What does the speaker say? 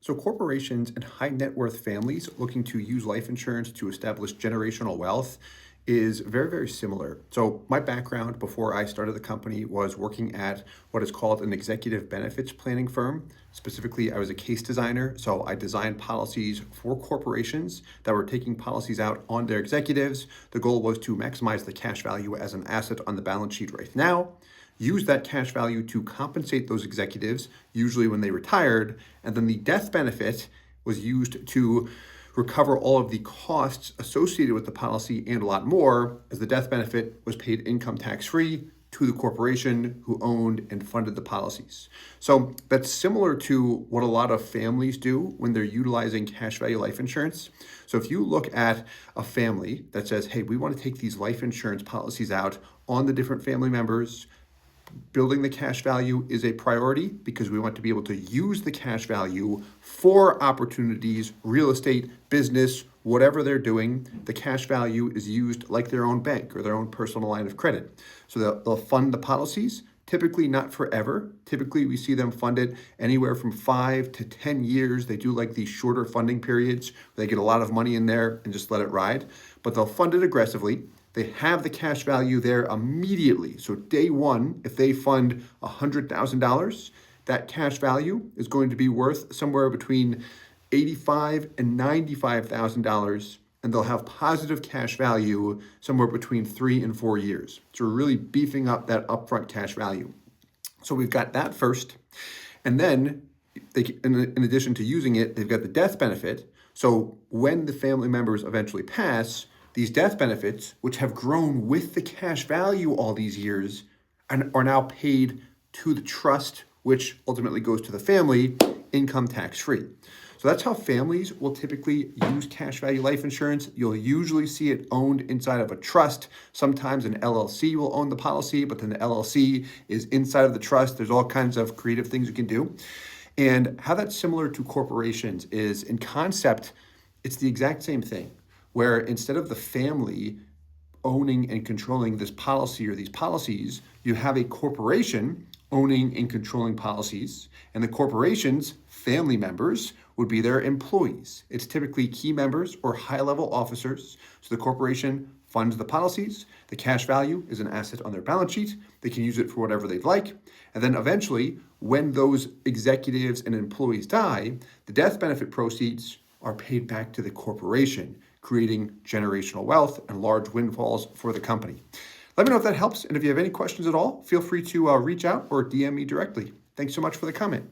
So corporations and high net worth families looking to use life insurance to establish generational wealth is very, very similar. So my background before I started the company was working at what is called an executive benefits planning firm. Specifically, I was a case designer. So I designed policies for corporations that were taking policies out on their executives. The goal was to maximize the cash value as an asset on the balance sheet right now, use that cash value to compensate those executives, usually when they retired, and then the death benefit was used to recover all of the costs associated with the policy and a lot more, as the death benefit was paid income tax free to the corporation who owned and funded the policies. So that's similar to what a lot of families do when they're utilizing cash value life insurance. So if you look at a family that says, hey, we want to take these life insurance policies out on the different family members, building the cash value is a priority because we want to be able to use the cash value for opportunities, real estate, business, whatever they're doing. The cash value is used like their own bank or their own personal line of credit. So they'll fund the policies, typically not forever. Typically, we see them funded anywhere from 5 to 10 years. They do like these shorter funding periods. They get a lot of money in there and just let it ride, but they'll fund it aggressively. They have the cash value there immediately. So day one, if they fund $100,000, that cash value is going to be worth somewhere between $85,000 and $95,000, and they'll have positive cash value somewhere between 3 and 4 years. So we're really beefing up that upfront cash value. So we've got that first, and then in addition to using it, they've got the death benefit. So when the family members eventually pass, these death benefits, which have grown with the cash value all these years, and are now paid to the trust, which ultimately goes to the family, income tax free. So that's how families will typically use cash value life insurance. You'll usually see it owned inside of a trust. Sometimes an LLC will own the policy, but then the LLC is inside of the trust. There's all kinds of creative things you can do. And how that's similar to corporations is, in concept, it's the exact same thing, where instead of the family owning and controlling this policy or these policies, you have a corporation owning and controlling policies, and the corporation's family members would be their employees. It's typically key members or high-level officers. So the corporation funds the policies. The cash value is an asset on their balance sheet. They can use it for whatever they'd like. And then eventually, when those executives and employees die, the death benefit proceeds are paid back to the corporation, creating generational wealth and large windfalls for the company. Let me know if that helps. And if you have any questions at all, feel free to reach out or DM me directly. Thanks so much for the comment.